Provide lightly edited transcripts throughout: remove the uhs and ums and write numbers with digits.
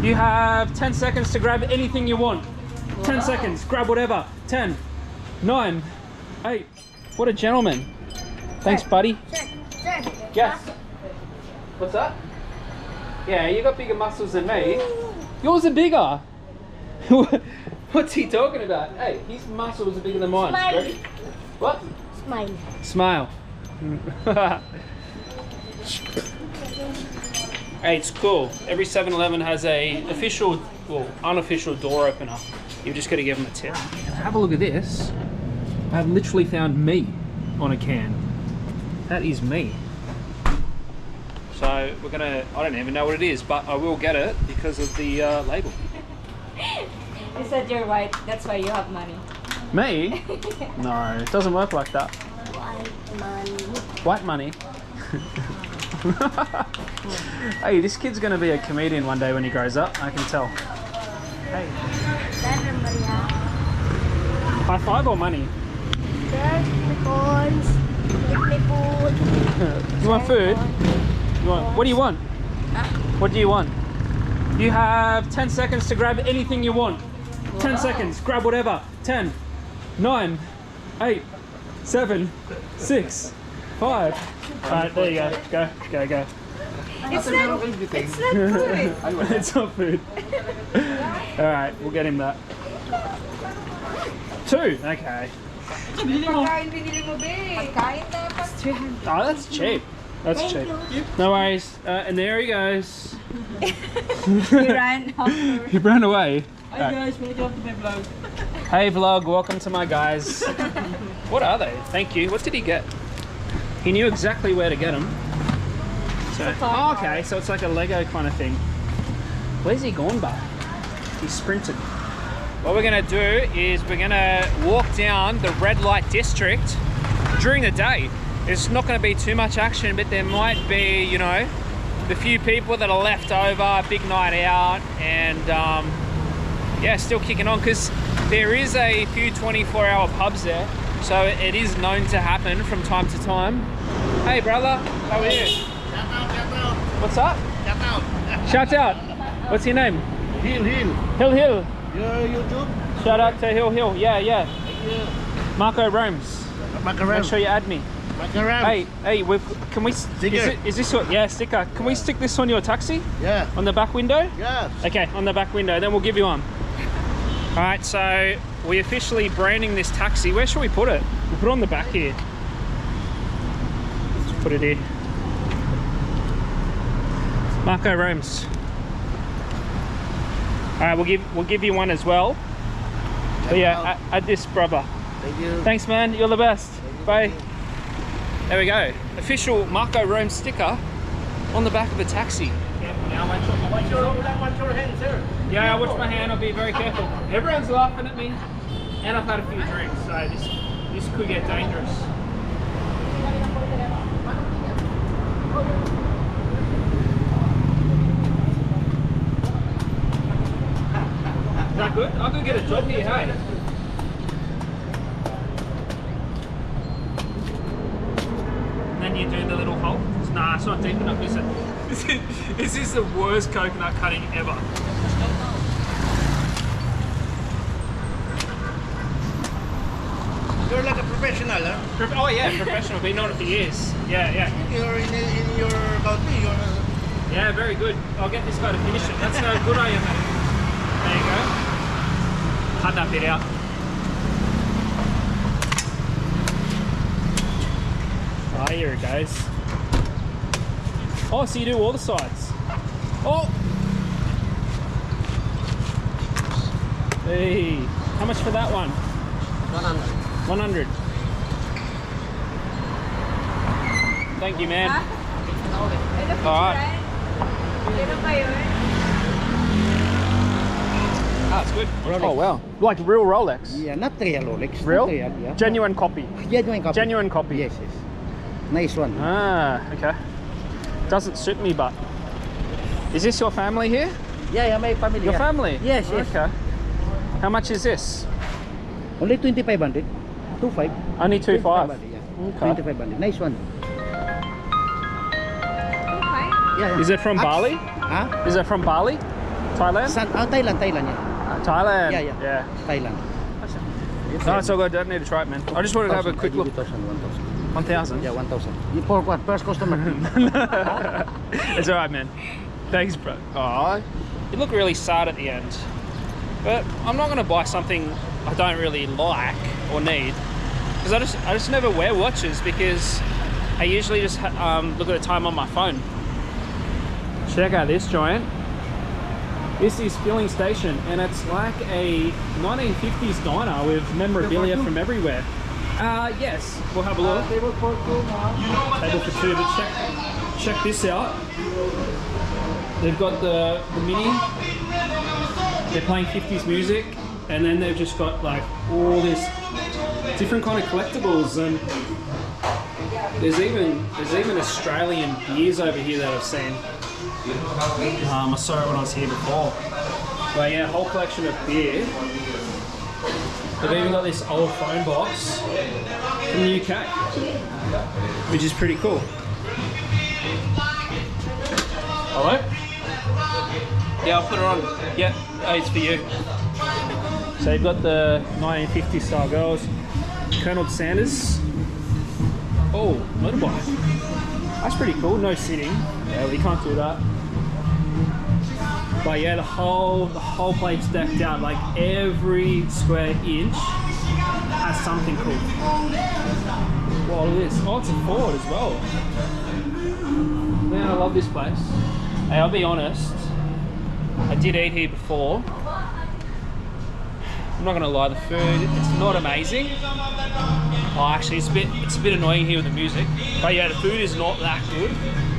You have 10 seconds to grab anything you want. 10 seconds, grab whatever. 10, 9, 8. What a gentleman. Thanks, buddy. Yes. What's that? Yeah, you got bigger muscles than me. Yours are bigger. What's he talking about? Hey, his muscles are bigger than mine. Smile. Ready? What? Smile. Smile. Hey, it's cool. Every 7-Eleven has a official, well, unofficial door opener. You've just got to give them a tip. Have a look at this. I've literally found me on a can. That is me. So we're gonna, I don't even know what it is, but I will get it because of the label. You said you're white, that's why you have money. Me? No, it doesn't work like that. White money. White money? Hey, this kid's gonna be a comedian one day when he grows up, I can tell. Hey. High five or money? You want food? You want, what do you want? What do you want? You have 10 seconds to grab anything you want. 10 seconds, grab whatever. 10, 9, 8, 7, 6, 5. Alright, there you go. Go. It's not food. It's not food. Alright, we'll get him that. 2, okay. Oh, that's cheap. That's cheap. No worries. And there he goes. He ran off. He ran away. Hi guys, welcome to my vlog. Hey vlog, welcome to my guys. What are they? Thank you. What did he get? He knew exactly where to get them. So, oh, okay, so it's like a Lego kind of thing. Where's he gone, bud? He sprinted. What we're gonna do is we're gonna walk down the red light district during the day. There's not gonna be too much action, but there might be, you know, the few people that are left over, big night out, and yeah, still kicking on, because there is a few 24-hour pubs there, so it is known to happen from time to time. Hey brother, how are you? Shout out. What's up? Shout out. Shout out. What's your name? Hill. Hill. Your YouTube? Shout out to Hill. Yeah. Thank you. Marco Romes. Make sure you add me. Hey, can we? Sticker. Is this your? Yeah, sticker. Can we stick this on your taxi? Yeah. On the back window? Yes. Okay, on the back window. Then we'll give you one. All right. So we're officially branding this taxi. Where should we put it? We'll put it on the back here. Let's put it here. Marco Romes. All right, we'll give you one as well. But yeah, add this brother. Thank you. Thanks, man. You're the best. Bye. There we go. Official Marco Rome sticker on the back of a taxi. Now watch your hand, sir. Yeah, I watch my hand. I'll be very careful. Everyone's laughing at me, and I've had a few drinks, so this could get dangerous. Is that good? I'll go get a job here, hey? And then you do the little hole. Nah, it's not deep enough, is it? This is the worst coconut cutting ever. You're like a professional, huh? Oh yeah, professional. Been on it for years. Yeah. You're in your county. Yeah, very good. I'll get this guy to finish it. That's how good I am at it. There you go. Cut that bit out. Ah, here it goes. Oh, so you do all the sides. Oh! Hey, how much for that one? 100. Thank you, man. Alright. Ah, it's good. Rolex. Oh, wow. Like real Rolex? Yeah, not real Rolex. Real? Not real, yeah. Genuine copy. Genuine copy. Genuine copy. Yes. Nice one. Ah, okay. Doesn't suit me, but. Is this your family here? Yeah, my family. Your family? Yes. Okay. How much is this? Only 2,500. 25. Only 2.5. Yeah. Okay. 2,500. Nice one. Yeah. Is it from Bali? Huh? Is it from Bali? Thailand? Thailand, yeah. Thailand. Yeah. Thailand. No, it's all good. Don't need to try it, man. I just wanted to have a quick look. 1,000. 1,000? Yeah, 1,000. You for what? First customer. It's alright, man. Thanks, bro. Oh, you look really sad at the end. But I'm not gonna buy something I don't really like or need, because I just never wear watches, because I usually just look at the time on my phone. Check out this joint. This is Filling Station, and it's like a 1950s diner with memorabilia from everywhere. Yes, we'll have a look. Table for two now. Table for two, but check this out. They've got the mini. They're playing 50s music, and then they've just got like all this different kind of collectibles, and there's even Australian beers over here that I've seen. I saw it when I was here before. But yeah, whole collection of beer. They've even got this old phone box from the UK, which is pretty cool. Hello? Yeah, I'll put it on. Yeah, oh, it's for you. So you've got the 1950 style girls. Colonel Sanders. Oh, motorbike. That's pretty cool. No sitting. Yeah, well, you can't do that. But yeah, the whole plate's decked out. Like every square inch has something cool. Wow, look at this. Oh, it's a Ford as well. Man, I love this place. Hey, I'll be honest. I did eat here before. I'm not gonna lie, the food, it's not amazing. Oh, actually, it's a bit annoying here with the music. But yeah, the food is not that good.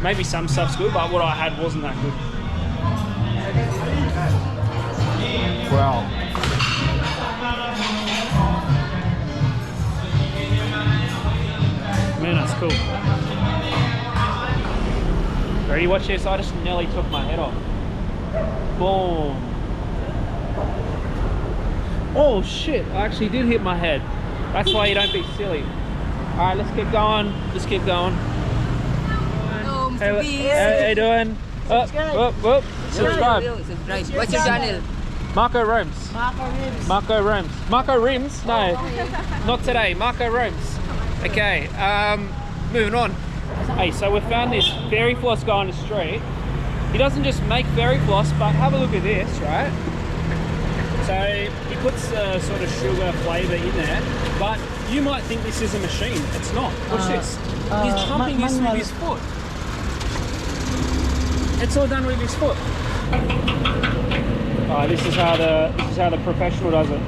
Maybe some stuff's good, but what I had wasn't that good. Wow. Man, that's cool. Ready? Watch this. I just nearly took my head off. Boom. Oh shit, I actually did hit my head. That's why you don't be silly. Alright, let's keep going. Let's keep going. Hello, Mr. Hey, Beast. how you doing? Up. Subscribe. What's your channel? Marco Romes. Marco Romes. Marco Rims? No, not today. Marco Romes. Okay, moving on. Hey, so we found this fairy floss guy on the street. He doesn't just make fairy floss, but have a look at this, right? So he puts a sort of sugar flavour in there, but you might think this is a machine. It's not. Watch this. He's pumping this with his foot. It's all done with his foot. Oh, this is how the professional does it.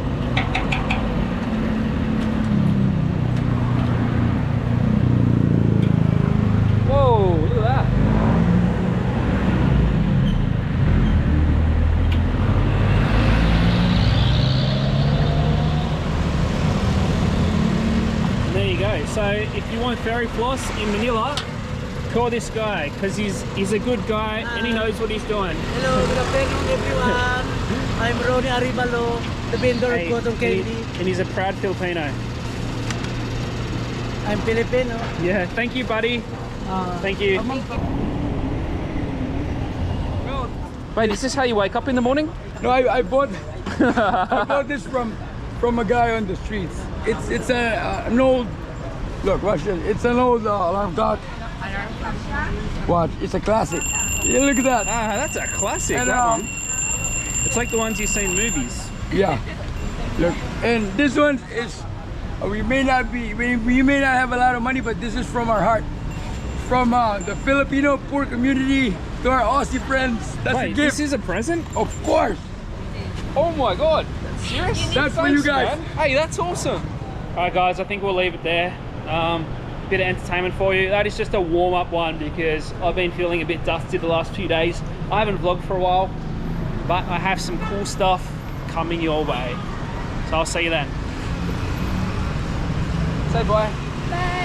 Whoa, look at that. And there you go. So if you want fairy floss in Manila, call this guy, because he's a good guy and he knows what he's doing. Hello, good afternoon everyone. I'm Ronnie Arivalo, the vendor of cotton candy. And he's a proud Filipino. I'm Filipino. Yeah, thank you, buddy. Thank you. Wait, is this how you wake up in the morning? No, I bought I bought this from a guy on the streets. It's an old look. Watch it. It's an old alarm clock. Watch, it's a classic. Yeah, look at that. Ah, that's a classic. And, that one. It's like the ones you see in movies. Yeah. Look, and this one is. We may not have a lot of money, but this is from our heart, from the Filipino poor community to our Aussie friends. That's Wait, a gift. this is a present? Of course. Oh my god. Serious? That's for you guys. Man. Hey, that's awesome. Alright guys, I think we'll leave it there. Bit of entertainment for you. That is just a warm-up one because I've been feeling a bit dusty the last few days. I haven't vlogged for a while, but I have some cool stuff coming your way. So I'll see you then. Say bye. Bye.